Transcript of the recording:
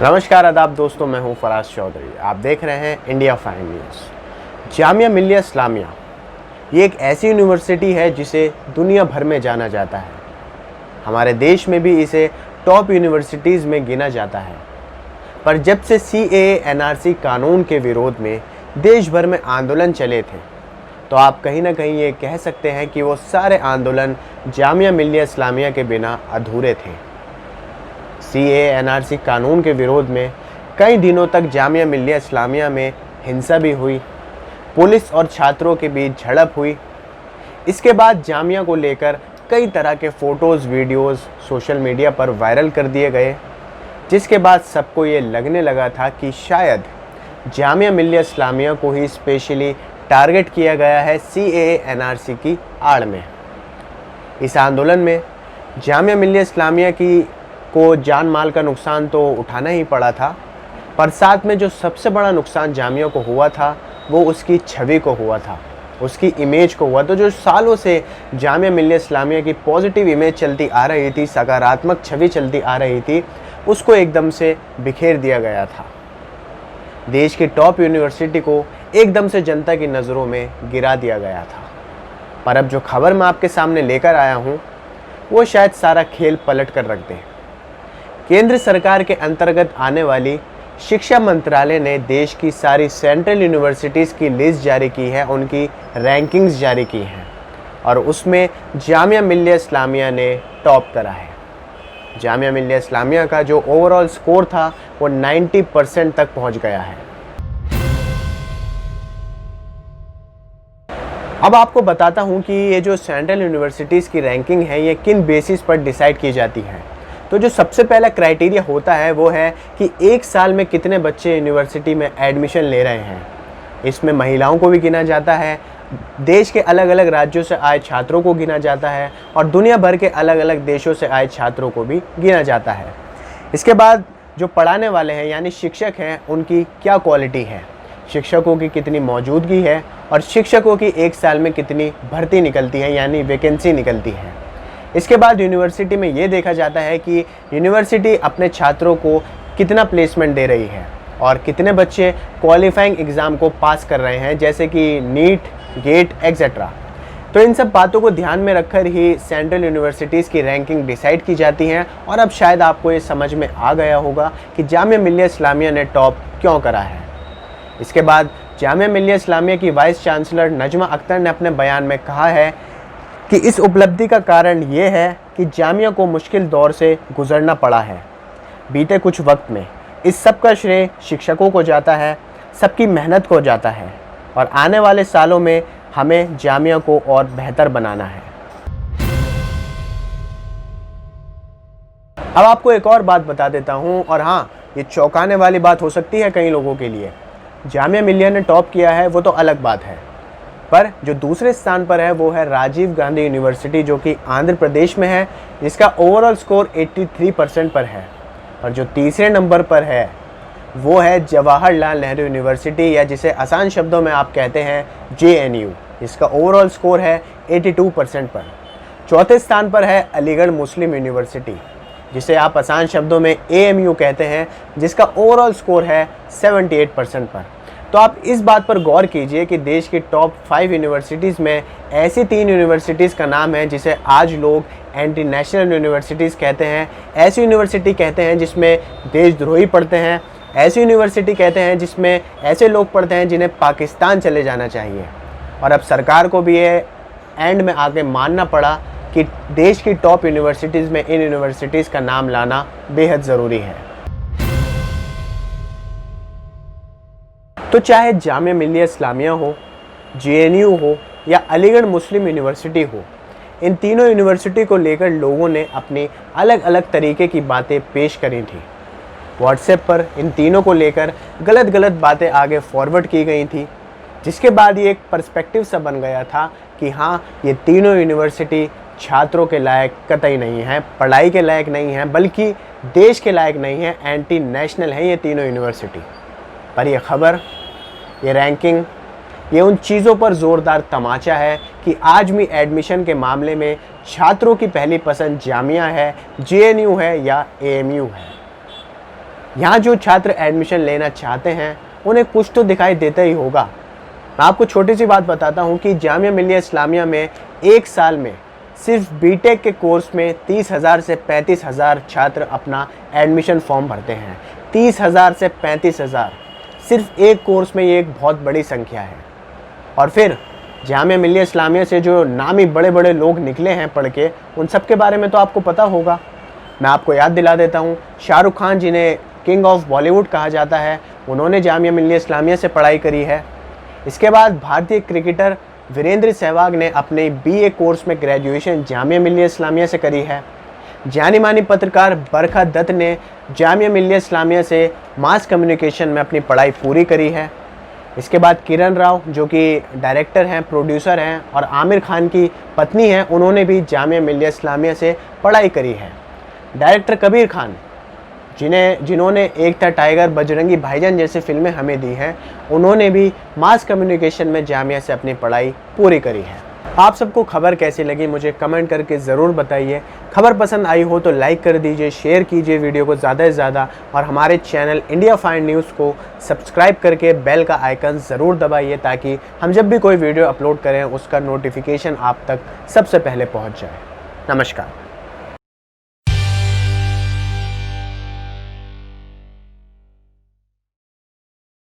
नमस्कार आदाब दोस्तों, मैं हूं फराज चौधरी। आप देख रहे हैं India fine news. Jamia Millia Islamia ये एक ऐसी यूनिवर्सिटी है जिसे दुनिया भर में जाना जाता है। हमारे देश में भी इसे टॉप यूनिवर्सिटीज़ में गिना जाता है। पर जब से CAA NRC कानून के विरोध में देश भर में आंदोलन चले थे, तो आप कहीं ना कहीं ये कह सकते हैं कि वो सारे आंदोलन जामिया मिल्लिया इस्लामिया के बिना अधूरे थे। CAA NRC कानून के विरोध में कई दिनों तक जामिया मिल्लिया इस्लामिया में हिंसा भी हुई, पुलिस और छात्रों के बीच झड़प हुई। इसके बाद जामिया को लेकर कई तरह के फ़ोटोज़, वीडियोज़ सोशल मीडिया पर वायरल कर दिए गए, जिसके बाद सबको ये लगने लगा था कि शायद जामिया मिल्लिया इस्लामिया को ही स्पेशली टारगेट किया गया है CAA NRC की आड़ में। इस आंदोलन में जामिया मिल्लिया इस्लामिया को जान माल का नुकसान तो उठाना ही पड़ा था, पर साथ में जो सबसे बड़ा नुकसान जामिया को हुआ था वो उसकी छवि को हुआ था, उसकी इमेज को हुआ। तो जो सालों से जामिया मिल्लिया इस्लामिया की पॉजिटिव इमेज चलती आ रही थी, सकारात्मक छवि चलती आ रही थी, उसको एकदम से बिखेर दिया गया था। देश की टॉप यूनिवर्सिटी को एकदम से जनता की नज़रों में गिरा दिया गया था। पर अब जो खबर मैं आपके सामने लेकर आया हूँ वो शायद सारा खेल पलट कर रख दे। केंद्र सरकार के अंतर्गत आने वाली शिक्षा मंत्रालय ने देश की सारी सेंट्रल यूनिवर्सिटीज़ की लिस्ट जारी की है, उनकी रैंकिंग्स जारी की हैं, और उसमें जामिया मिल्लिया इस्लामिया ने टॉप करा है। जामिया मिल्लिया इस्लामिया का जो ओवरऑल स्कोर था वो 90% तक पहुंच गया है। अब आपको बताता हूं कि ये जो सेंट्रल यूनिवर्सिटीज़ की रैंकिंग है ये किन बेसिस पर डिसाइड की जाती है। तो जो सबसे पहला क्राइटेरिया होता है वो है कि एक साल में कितने बच्चे यूनिवर्सिटी में एडमिशन ले रहे हैं। इसमें महिलाओं को भी गिना जाता है, देश के अलग अलग राज्यों से आए छात्रों को गिना जाता है, और दुनिया भर के अलग अलग देशों से आए छात्रों को भी गिना जाता है। इसके बाद जो पढ़ाने वाले हैं यानी शिक्षक हैं, उनकी क्या क्वालिटी है, शिक्षकों की कितनी मौजूदगी है, और शिक्षकों की एक साल में कितनी भर्ती निकलती है यानी वैकेंसी निकलती है। इसके बाद यूनिवर्सिटी में ये देखा जाता है कि यूनिवर्सिटी अपने छात्रों को कितना प्लेसमेंट दे रही है और कितने बच्चे क्वालिफाइंग एग्ज़ाम को पास कर रहे हैं, जैसे कि नीट, गेट एक्सेट्रा। तो इन सब बातों को ध्यान में रखकर ही सेंट्रल यूनिवर्सिटीज़ की रैंकिंग डिसाइड की जाती हैं। और अब शायद आपको ये समझ में आ गया होगा कि जामिया मिल्लिया इस्लामिया ने टॉप क्यों करा है। इसके बाद जामिया मिल्लिया इस्लामिया की वाइस चांसलर नजमा अख्तर ने अपने बयान में कहा है कि इस उपलब्धि का कारण ये है कि जामिया को मुश्किल दौर से गुजरना पड़ा है। बीते कुछ वक्त में इस सब का श्रेय शिक्षकों को जाता है, सबकी मेहनत को जाता है, और आने वाले सालों में हमें जामिया को और बेहतर बनाना है। अब आपको एक और बात बता देता हूँ, और हाँ, ये चौंकाने वाली बात हो सकती है कई लोगों के लिए। जामिया मिल्लिया ने टॉप किया है वो तो अलग बात है, पर जो दूसरे स्थान पर है वो है राजीव गांधी यूनिवर्सिटी, जो कि आंध्र प्रदेश में है, जिसका ओवरऑल स्कोर 83% पर है। और जो तीसरे नंबर पर है वो है जवाहरलाल नेहरू यूनिवर्सिटी, या जिसे आसान शब्दों में आप कहते हैं JNU, जिसका ओवरऑल स्कोर है 82% पर। चौथे स्थान पर है अलीगढ़ मुस्लिम यूनिवर्सिटी, जिसे आप आसान शब्दों में AMU कहते हैं, जिसका ओवरऑल स्कोर है 78% पर। तो आप इस बात पर गौर कीजिए कि देश की टॉप 5 यूनिवर्सिटीज़ में ऐसी 3 यूनिवर्सिटीज़ का नाम है जिसे आज लोग एंटी नेशनल यूनिवर्सिटीज़ कहते हैं। ऐसी यूनिवर्सिटी कहते हैं जिसमें देशद्रोही पढ़ते हैं, ऐसी यूनिवर्सिटी कहते हैं जिसमें ऐसे लोग पढ़ते हैं जिन्हें पाकिस्तान चले जाना चाहिए। और अब सरकार को भी ये एंड में आके मानना पड़ा कि देश की टॉप यूनिवर्सिटीज़ में इन यूनिवर्सिटीज़ का नाम लाना बेहद ज़रूरी है। तो चाहे जामिया मिल्लिया इस्लामिया हो, JNU हो, या अलीगढ़ मुस्लिम यूनिवर्सिटी हो, इन तीनों यूनिवर्सिटी को लेकर लोगों ने अपनी अलग अलग तरीके की बातें पेश करी थी। व्हाट्सएप पर इन तीनों को लेकर गलत गलत बातें आगे फॉरवर्ड की गई थी, जिसके बाद ये एक पर्सपेक्टिव सा बन गया था कि हाँ, ये तीनों यूनिवर्सिटी छात्रों के लायक कतई नहीं है, पढ़ाई के लायक नहीं है, बल्कि देश के लायक नहीं है, एंटी नेशनल है ये तीनों यूनिवर्सिटी। पर यह खबर, ये रैंकिंग, ये उन चीज़ों पर ज़ोरदार तमाचा है कि आज भी एडमिशन के मामले में छात्रों की पहली पसंद जामिया है, JNU है या AMU है। यहाँ जो छात्र एडमिशन लेना चाहते हैं उन्हें कुछ तो दिखाई देता ही होगा। मैं आपको छोटी सी बात बताता हूँ कि जामिया मिल्लिया इस्लामिया में एक साल में सिर्फ बीटेक के कोर्स में 30,000 से 35,000 छात्र अपना एडमिशन फॉर्म भरते हैं। 30,000 से 35,000 सिर्फ एक कोर्स में, ये एक बहुत बड़ी संख्या है। और फिर जामिया मिल्लिया इस्लामिया से जो नामी बड़े बड़े लोग निकले हैं पढ़ के, उन सब के बारे में तो आपको पता होगा। मैं आपको याद दिला देता हूँ, शाहरुख खान जिन्हें किंग ऑफ बॉलीवुड कहा जाता है, उन्होंने जामिया मिल्लिया इस्लामिया से पढ़ाई करी है। इसके बाद भारतीय क्रिकेटर वीरेंद्र सहवाग ने अपने बीए कोर्स में ग्रेजुएशन जामिया मिल्लिया इस्लामिया से करी है। जानी मानी पत्रकार बरखा दत्त ने जामिया मिल्लिया इस्लामिया से मास कम्युनिकेशन में अपनी पढ़ाई पूरी करी है। इसके बाद किरण राव जो कि डायरेक्टर हैं, प्रोड्यूसर हैं और आमिर खान की पत्नी हैं, उन्होंने भी जामिया मिल्लिया इस्लामिया से पढ़ाई करी है। डायरेक्टर कबीर खान जिन्होंने एक था टाइगर, बजरंगी भाईजान जैसी फिल्में हमें दी हैं, उन्होंने भी मास कम्युनिकेशन में जामिया से अपनी पढ़ाई पूरी करी है। आप सबको खबर कैसी लगी मुझे कमेंट करके ज़रूर बताइए। खबर पसंद आई हो तो लाइक कर दीजिए, शेयर कीजिए वीडियो को ज़्यादा से ज़्यादा और हमारे चैनल इंडिया फाइंड न्यूज़ को सब्सक्राइब करके बेल का आइकन ज़रूर दबाइए ताकि हम जब भी कोई वीडियो अपलोड करें उसका नोटिफिकेशन आप तक सबसे पहले पहुँच जाए। नमस्कार।